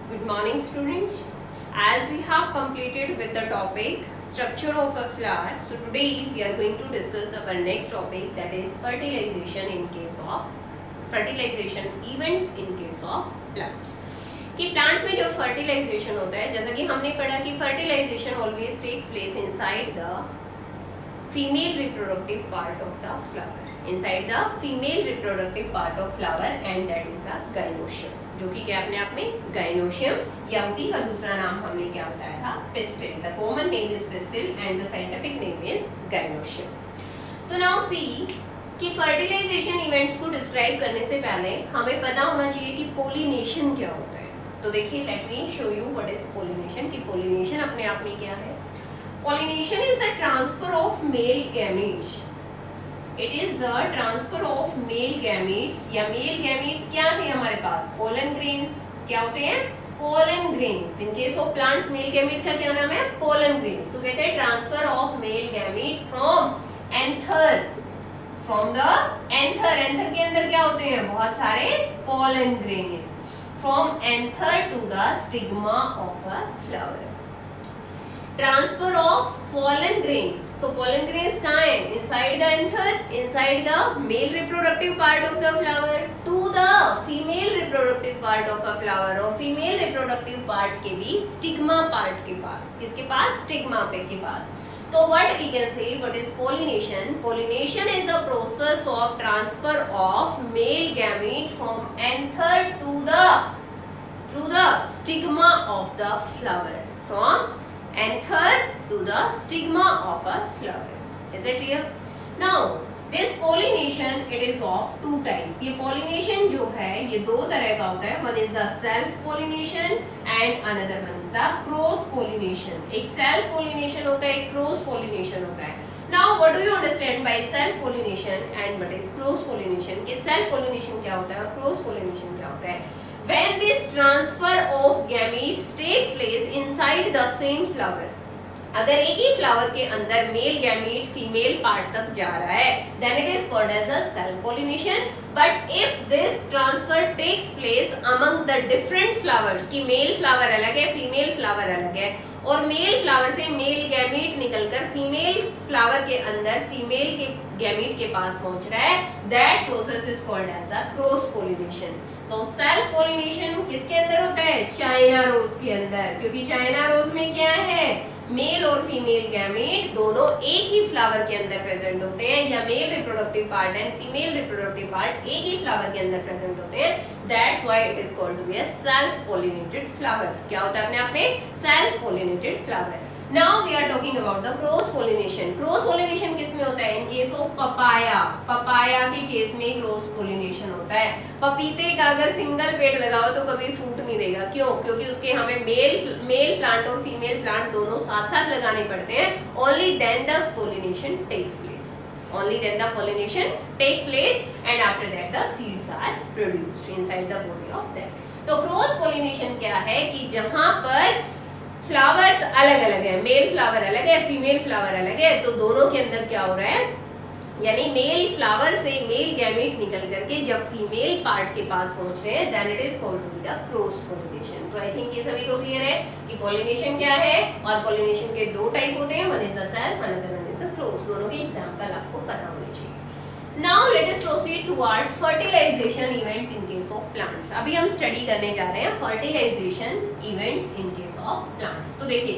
Good morning, students. As we have completed with the topic structure of a flower, so today we are going to discuss our next topic, that is fertilization events in case of plants. कि plants में जो fertilisation होता है, जैसा कि हमने पढ़ा कि fertilisation always takes place inside the female reproductive part of the flower, inside the female reproductive part of flower, and that is the gynoecium, जो कि क्या अपने आप में गाइनोशियम या उसी का दूसरा नाम हमने क्या बताया था, pistil. The common name is pistil and the scientific name is gynoecium. तो नाउ सी कि फर्टिलाइजेशन इवेंट्स को डिस्क्राइब करने से पहले हमें पता होना चाहिए कि पोलिनेशन क्या होता है. तो देखिए, let me show you what is pollination. कि पोलिनेशन अपने आप में क्या है. Pollination is the transfer of male gametes. It is the transfer of male gametes, या मेल गैमेट्स क्या थे हमारे पास, पोलन ग्रेन्स. क्या होते हैं, pollen grains. In case of plants male gamete का क्या नाम है, पोलन ग्रेन्स. तो कहते हैं transfer of male gamete from anther, from the anther. Anther के अंदर क्या होते हैं, बहुत सारे pollen grains. From anther to the stigma of a flower. Transfer of pollen grains. तो पोलन ग्रेन्स कहाँ है, inside the anther, inside the male reproductive part of the flower, to the female reproductive part of a flower, और female reproductive part के भी stigma part के पास. किसके पास, stigma पे के पास. तो what we can say, what is pollination? Pollination is the process of transfer of male gamete from anther to the stigma of the flower. From anther to the stigma of a flower. Is it clear? Now this pollination, it is of two types. ये pollination जो है ये दो तरह का होता है. One is the self pollination and another one is the cross pollination. एक self pollination होता है, एक cross pollination होता है. Now what do you understand by self pollination and what is cross pollination? कि self pollination क्या होता है और cross pollination क्या होता है. When this transfer of gametes takes place inside the same flower, अगर एक ही फ्लावर के अंदर मेल गैमेट फीमेल पार्ट तक जा रहा है, then it is called as the cell pollination. But if this transfer takes place among the different flowers, कि मेल फ्लावर अलग है, फीमेल फ्लावर अलग है, और मेल फ्लावर से मेल गैमेट निकलकर फीमेल फ्लावर के अंदर फीमेल के गैमेट के पास पहुंच रहा है, that process is called as the cross pollination. तो सेल्फ पोलिनेशन किसके अंदर होता है, चाइना रोज के अंदर, क्योंकि चाइना रोज में क्या है, मेल और फीमेल गैमेट दोनों एक ही फ्लावर के अंदर प्रेजेंट होते हैं, या male reproductive part and female reproductive part एक ही फ्लावर के अंदर प्रेजेंट होते हैं. That's why it is called to be a self pollinated flower. क्या होता है अपने आप में, self pollinated flower. Now we are talking about the cross pollination. Cross pollination किस में होता है, in case of papaya. papaya के केस में cross pollination होता है. पपीते का अगर सिंगल पेड़ लगाओ तो कभी फ्रूट नहीं देगा. क्यों, क्योंकि उसके हमें मेल प्लांट और फीमेल प्लांट दोनों साथ साथ लगाने पड़ते हैं. Only then the pollination takes place. Only then the pollination takes place, and after that the seeds are produced inside the body of them. तो cross pollination क्या है कि जहाँ पर फ्लावर्स अलग अलग है, मेल फ्लावर अलग है, फीमेल फ्लावर अलग है, तो दोनों के अंदर क्या हो रहा है, यानी मेल फ्लावर से मेल गैमेट निकल करके जब फीमेल पार्ट के पास पहुंच रहे हैं, then it is called to be the cross pollination. तो आई थिंक ये सभी को क्लियर है कि पोलिनेशन क्या है, और पोलिनेशन के दो टाइप होते हैं, one is the self, another one is the cross. दोनों के एग्जांपल आपको पता होने चाहिए. Now let us proceed towards fertilization events in case of plants. अभी हम स्टडी करने जा रहे हैं fertilization events in case of plants. तो देखिए,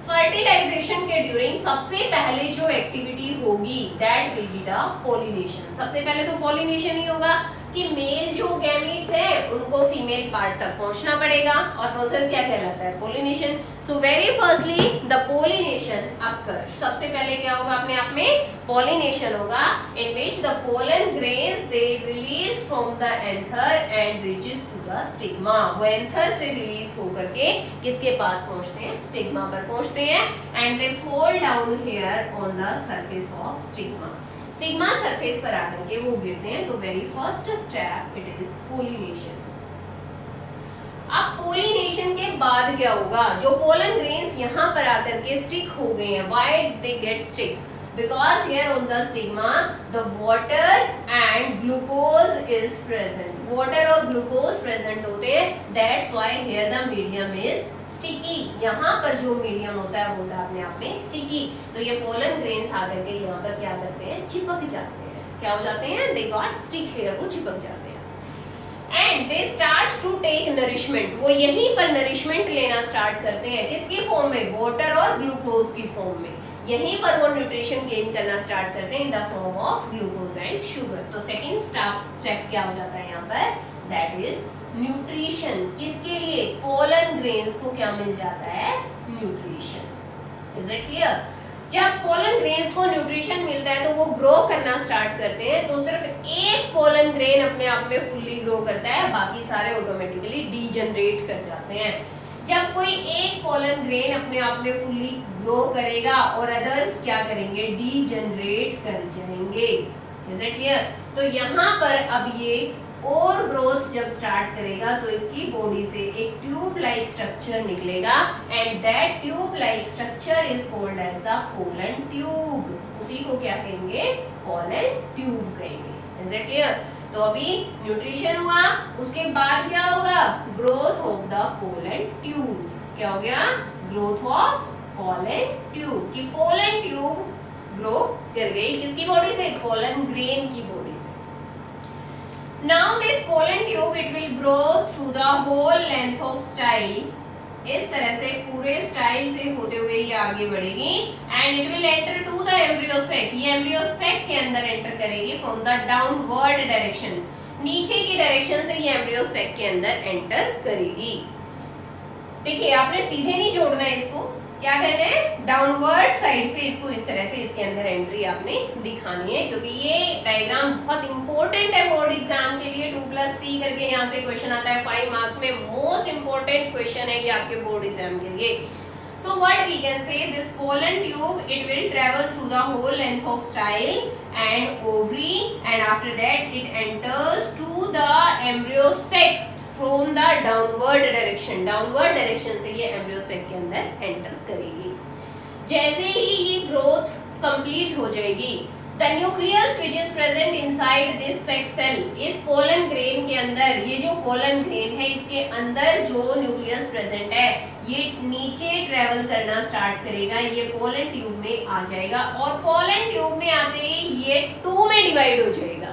fertilization के ड्यूरिंग सबसे पहले जो एक्टिविटी होगी that will be the pollination. सबसे पहले तो pollination ही होगा कि मेल जो गैमेट्स है उनको फीमेल पार्ट तक पहुंचना पड़ेगा, और प्रोसेस क्या कहलाता है, pollination. So very firstly the pollination occur. सबसे पहले क्या होगा अपने आप में, पोलिनेशन होगा, in which the pollen grains they release from the anther and reaches to the stigma. वो एंथर से रिलीज होकर के किसके पास पहुंचते हैं, स्टिग्मा पर पहुंचते हैं, and they fall down here on the surface of stigma. Stigma surface पर आकर के वो गिरते हैं. तो very first step it is pollination. अब पोलिनेशन के बाद क्या होगा, जो पोलन ग्रेन्स यहाँ पर आकर के स्टिक हो गए हैं, why they get stick, because here on the stigma the water and glucose is present. Water और ग्लूकोज प्रेजेंट होते हैं, that's why here the medium is sticky. यहाँ पर जो मीडियम होता है वो होता है अपने आप में स्टिकी। तो ये पोलन ग्रेन्स आकर के यहाँ पर क्या करते हैं, चिपक जाते हैं। क्या हो जाते हैं, दे गॉट स्टिक हियर, वो चिपक जाते हैं। And they start to take nourishment, वो यहीं पर नरिशमेंट लेना स्टार्ट करते हैं, किसकी फॉर्म में, वाटर और ग्लूकोज की फॉर्म में। यहीं पर वो न्यूट्रिशन गेन करना स्टार्ट करते हैं in the form of glucose and sugar. तो सेकंड स्टेप क्या हो जाता है यहाँ पर, दैट इज न्यूट्रिशन। किसके लिए, पोलन ग्रेन्स को क्या मिल जाता है, न्यूट्रिशन। Is it clear? जब पोलन ग्रेन्स को न्यूट्रिशन मिलता है तो वो ग्रो करना स्टार्ट करते हैं। तो सिर्फ एक पोलन ग्रेन अपने आप में फुल्ली ग्रो करता है, बाकी सारे ऑटोमेटिकली डीजनरेट कर जाते हैं। जब कोई एक पोलन ग्रेन अपने आप में फुल्ली ग्रो करेगा और अदर्स क्या करेंगे, डीजनरेट कर जाएंगे। Is it clear? तो यहाँ पर अब ये और ग्रोथ जब स्टार्ट करेगा तो इसकी बॉडी से एक ट्यूब लाइक स्ट्रक्चर निकलेगा and that tube like structure is called as the pollen tube. उसी को क्या कहेंगे, पोलन ट्यूब कहेंगे। Is it clear? तो अभी न्यूट्रिशन हुआ, उसके बाद क्या होगा, growth of the pollen tube. क्या हो गया, ग्रोथ ऑफ पोलन ट्यूब। कि पोलन ट्यूब ग्रो कर गई किसकी बॉडी से, पोलन ग्रेन की बॉडी से। Now this pollen tube it will grow through the whole length of style. इस तरह से पूरे स्टाइल से होते हुए ये आगे बढ़ेगी and it will enter to the embryo sac. ये एम्ब्रियो सैक के अंदर एंटर करेगी फ्रॉम द डाउनवर्ड डायरेक्शन। नीचे की डायरेक्शन से ये एम्ब्रियो सैक के अंदर एंटर करेगी। देखिए आपने सीधे नहीं जोड़ना है इसको, क्या करना है, डाउनवर्ड साइड से इसको इस तरह से इसके अंदर एंट्री आपने दिखानी है, क्योंकि ये डायग्राम बहुत इंपॉर्टेंट है बोर्ड एग्जाम के लिए। 2+3 करके यहाँ से क्वेश्चन आता है 5 मार्क्स में, मोस्ट इंपॉर्टेंट क्वेश्चन है ये आपके बोर्ड एग्जाम के लिए। So what we can say, this pollen tube it will travel through the whole length of style and ovary and after that it enters to the embryo sac from the downward direction। downward direction से ये embryo sac के अंदर enter करेगी। जैसे ही ये growth complete हो जाएगी, the nucleus which is present inside this sac cell, इस pollen grain के अंदर, ये जो pollen grain है इसके अंदर जो nucleus present है ये नीचे ट्रेवल करना स्टार्ट करेगा, ये पोलन ट्यूब में आ जाएगा और पोलन ट्यूब में आते ही ये 2 में डिवाइड हो जाएगा।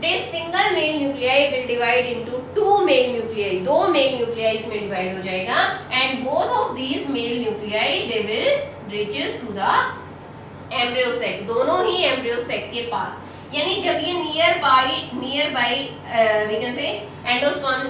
This single male nuclei will divide into 2 male nuclei, 2 male nuclei इसमें डिवाइड हो जाएगा and both of these male nuclei they will reaches to the embryo sac. दोनों ही एम्ब्रियो सैक के पास, यानी जब ये near by we can say endosperm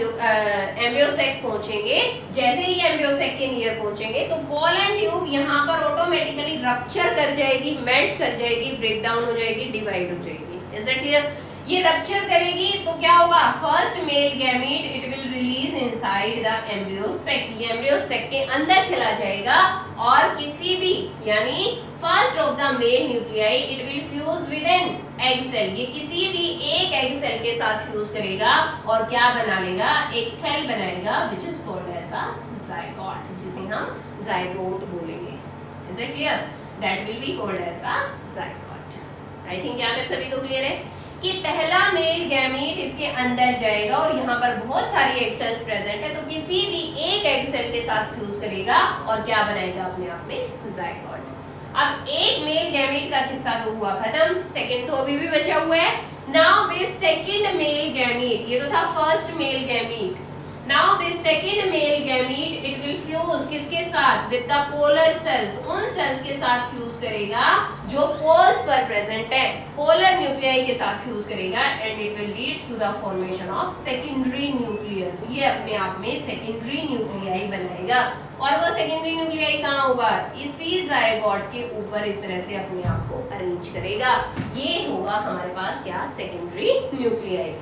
embryo sac पहुंचेंगे, जैसे ही एम्ब्रियो सैक के नियर पहुंचेंगे तो पोलन ट्यूब यहाँ पर ऑटोमेटिकली रप्चर कर जाएगी, मेल्ट कर जाएगी, ब्रेक डाउन हो जाएगी, डिवाइड हो जाएगी। Is it clear? ये रप्चर करेगी तो क्या होगा, first male gamete it will release inside the embryo sac. ये एम्ब्रियो सैक के अंदर चला जाएगा और किसी भी, यानी first of the male nuclei it will fuse with an egg cell. ये किसी भी एक एग सेल के साथ फ्यूज करेगा और क्या बना लेगा, एक सेल बनाएगा which is called as the zygote, जिसे हम जायगोट बोलेंगे। Is it clear? That will be called as the zygote. I think यहाँ तक सभी को क्लियर है कि पहला मेल गैमीट इसके अंदर जाएगा और यहाँ पर बहुत सारी एग सेल्स प्रेजेंट है, तो किसी भी एक एग सेल के साथ फ्यूज करेगा और क्या बनाएगा अपने आप में, जायगोट। अब एक मेल गैमीट का किस्सा तो हुआ खत्म, सेकंड तो अभी भी बचा हुआ है। Now this second male gamete, ये तो था first male gamete, now this second mail gamete it will fuse किसके साथ, विद द पोलर सेल्स, उन सेल्स के साथ फ्यूज करेगा जो पोल्स पर प्रेजेंट है, पोलर न्यूक्लियाई के साथ फ्यूज करेगा and it will leads to the formation of secondary nucleus. ये अपने आप में सेकेंडरी न्यूक्लियाई बनाएगा और वो सेकेंडरी न्यूक्लियाई कहाँ होगा, इसी जायगोट के ऊपर इस तरह से अपने आप को अरेंज करेगा। ये होगा हमारे पास क्या, secondary nuclei.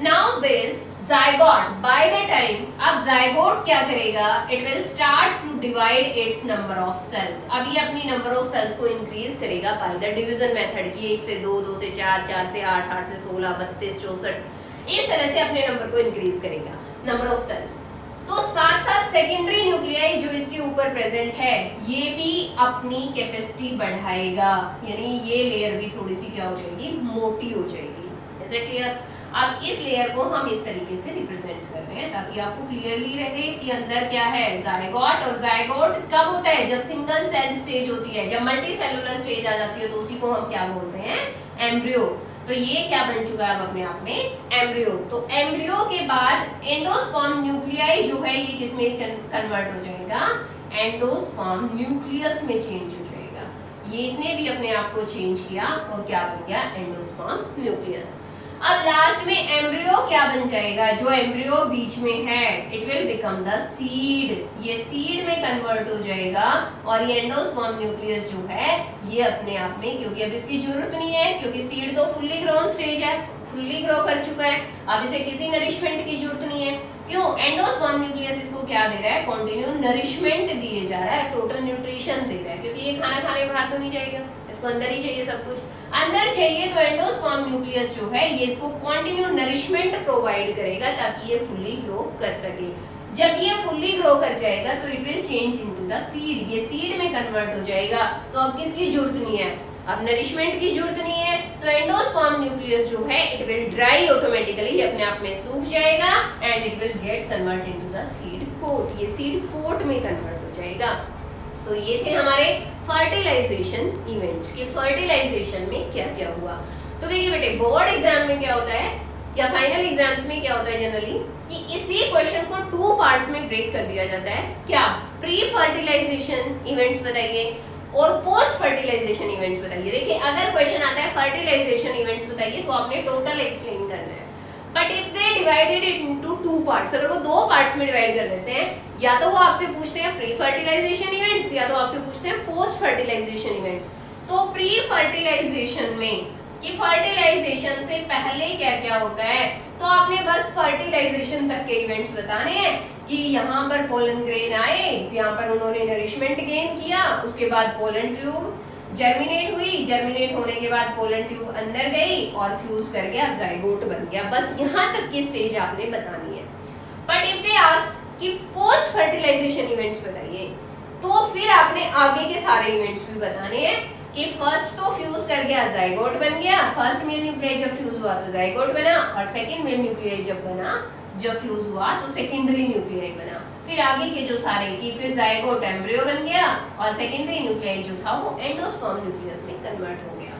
Now this zygote by the time, अब zygote क्या करेगा, it will start to divide its number of cells। अब ये अपनी number of cells को increase करेगा by the division method की 1 से 2, 2 से 4, 4 से 8, 8 से 16, 32, 64, इस तरह से अपने नंबर को increase करेगा number of cells। तो साथ साथ सेकेंडरी न्यूक्लियाई जो इसके ऊपर प्रेजेंट है ये भी अपनी कैपेसिटी बढ़ाएगा, यानी ये लेयर भी थोड़ी सी क्या हो जाएगी, मोटी हो जाएगी। Is it clear? अब इस लेयर को हम इस तरीके से रिप्रेजेंट कर रहे हैं ताकि आपको क्लियरली रहे कि अंदर क्या है, जायगोट। और जायगोट कब होता है, जब सिंगल सेल स्टेज होती है। जब मल्टी सेलुलर स्टेज आ जाती है तो उसी को हम क्या बोलते हैं, एम्ब्रियो। तो ये क्या बन चुका है अब अपने आप में, एम्ब्रियो। तो एम्ब्रियो के बाद एंडोस्पर्म न्यूक्लियाई जो है ये किसमें कन्वर्ट हो जाएगा, एंडोस्पर्म न्यूक्लियस में चेंज हो जाएगा। ये इसने भी अपने आप को चेंज किया और क्या बन गया, एंडोस्पर्म न्यूक्लियस। अब लास्ट में एम्ब्रियो क्या बन जाएगा, जो एम्ब्रियो बीच में है, it will become the seed. ये सीड में कन्वर्ट हो जाएगा और ये एंडोस्पर्म न्यूक्लियस जो है ये अपने आप में, क्योंकि अब इसकी जरूरत नहीं है, क्योंकि सीड तो फुल्ली ग्रोन स्टेज है, फुल्ली ग्रो कर चुका है, अब इसे किसी नरिशमेंट की जरूरत नहीं है। क्यों, एंडोस्पर्म न्यूक्लियस इसको क्या दे रहा है, कंटिन्यू नरिशमेंट दिए जा रहा है, टोटल न्यूट्रिशन दे रहा है, क्योंकि ये खाना खाने बाहर तो नहीं जाएगा, इसको अंदर ही चाहिए, सब कुछ अंदर चाहिए। तो एंडोस्पर्म न्यूक्लियस जो है ये इसको कंटिन्यू नरिशमेंट प्रोवाइड करेगा ताकि ये फुल्ली ग्रो कर सके। जब ये फुल्ली ग्रो कर जाएगा तो it will change into the seed, ये सीड में कन्वर्ट हो जाएगा। तो अब किसकी जरूरत नहीं है, अब नरिशमेंट की जरूरत नहीं है, तो एंडोस्पर्म न्यूक्लियस जो है इट विल ड्राई ऑटोमेटिकली, अपने आप में सूख जाएगा and it will gets convert into the seed coat, ये सीड कोट में कन्वर्ट हो जाएगा। तो ये थे हमारे फर्टिलाइजेशन इवेंट्स कि फर्टिलाइजेशन में क्या क्या हुआ। तो देखिए बेटे, बोर्ड एग्जाम में क्या होता है या फाइनल एग्जाम्स में क्या होता है जनरली, कि इसी क्वेश्चन को 2 पार्ट्स में ब्रेक कर दिया जाता है। क्या, प्री फर्टिलाइजेशन इवेंट्स बताइए और पोस्ट फर्टिलाइजेशन इवेंट्स बताइए। देखिए, अगर क्वेश्चन आता है फर्टिलाइजेशन इवेंट्स बताइए तो आपने टोटल एक्सप्लेन करना है। But if they divided it into 2 parts, अगर वो 2 पार्ट्स में डिवाइड कर देते हैं, या तो वो आपसे पूछते हैं प्री फर्टिलाइजेशन इवेंट्स या तो आपसे पूछते हैं पोस्ट फर्टिलाइजेशन इवेंट्स। तो प्री फर्टिलाइजेशन में कि फर्टिलाइजेशन से पहले क्या क्या होता है, तो आपने बस फर्टिलाइजेशन तक के इवेंट्स बताने हैं कि यहाँ पर पोलन ग्रेन आए, यहाँ पर उन्होंने नरिशमेंट गेन किया, उसके बाद पोलन ट्यूब जर्मिनेट हुई, जर्मिनेट होने के बाद पोलन ट्यूब अंदर गई और फ्यूज कर गया, जाइगोट बन गया। बस यहाँ तक की स्टेज आपने बतानी है। बट इफ दे आस्क कि पोस्ट फर्टिलाइजेशन इवेंट्स बताइए, तो फिर आपने आगे के सारे इवेंट्स भी बताने हैं कि फर्स्ट तो फ्यूज कर गया, जाइगोट बन गया, फर्स्ट मेल न्यूक्लियाई जब फ्यूज हुआ तो जाइगोट बना, और सेकंड मेल न्यूक्लियाई जब फ्यूज हुआ तो सेकेंडरी न्यूक्लियाई बना। फिर आगे के जो सारे की फिर जाइगोट एम्ब्रियो बन गया और सेकेंडरी न्यूक्लियाई जो था वो एंडोस्पर्म न्यूक्लियस में कन्वर्ट हो गया।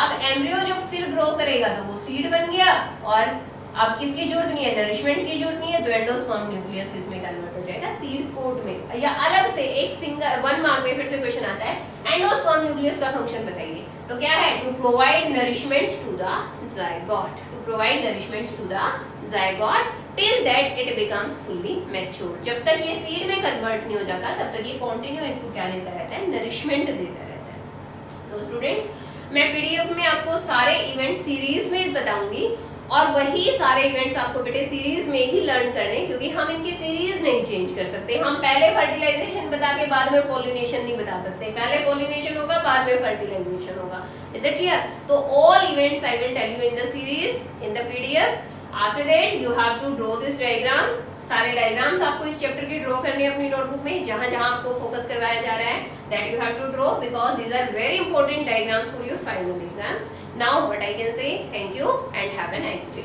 अब एम्ब्रियो जब फिर ग्रो करेगा तो वो सीड बन गया और अब किसकी जरूरत नहीं है, नरिशमेंट की जरूरत नहीं है, तो एंडोस्पर्म न्यूक्लियस इसमें कन्वर्ट हो जाएगा सीड कोट में। या अलग से एक सिंगल 1 मार्क में फिर से क्वेश्चन आता है, एंडोस्पर्म न्यूक्लियस का फंक्शन बताइए, तो क्या है, to provide nourishment to the zygote, to provide nourishment to the zygote till that it becomes fully mature. जब तक ये सीड में कन्वर्ट नहीं हो जाता तब तक ये कंटिन्यू इसको क्या देता रहता है, नरिशमेंट देता रहता है। तो स्टूडेंट्स, मैं पीडीएफ में आपको सारे इवेंट सीरीज में बताऊंगी और वही सारे इवेंट्स आपको बेटे सीरीज में ही लर्न करने, क्योंकि हम इनकी सीरीज नहीं चेंज कर सकते। हम पहले फर्टिलाइजेशन बता के बाद में पोलिनेशन नहीं बता सकते, पहले पोलिनेशन होगा बाद में फर्टिलाइजेशन होगा। Is it clear? तो all events I will tell you in the series in the PDF. After that you have to draw this diagram. सारे डायग्राम्स आपको इस चैप्टर के ड्रॉ करने अपनी नोटबुक में, जहां जहां आपको फोकस करवाया जा रहा है, that you have to draw because these are very important diagrams for your final exams. Now what I can say, thank you and have a nice day.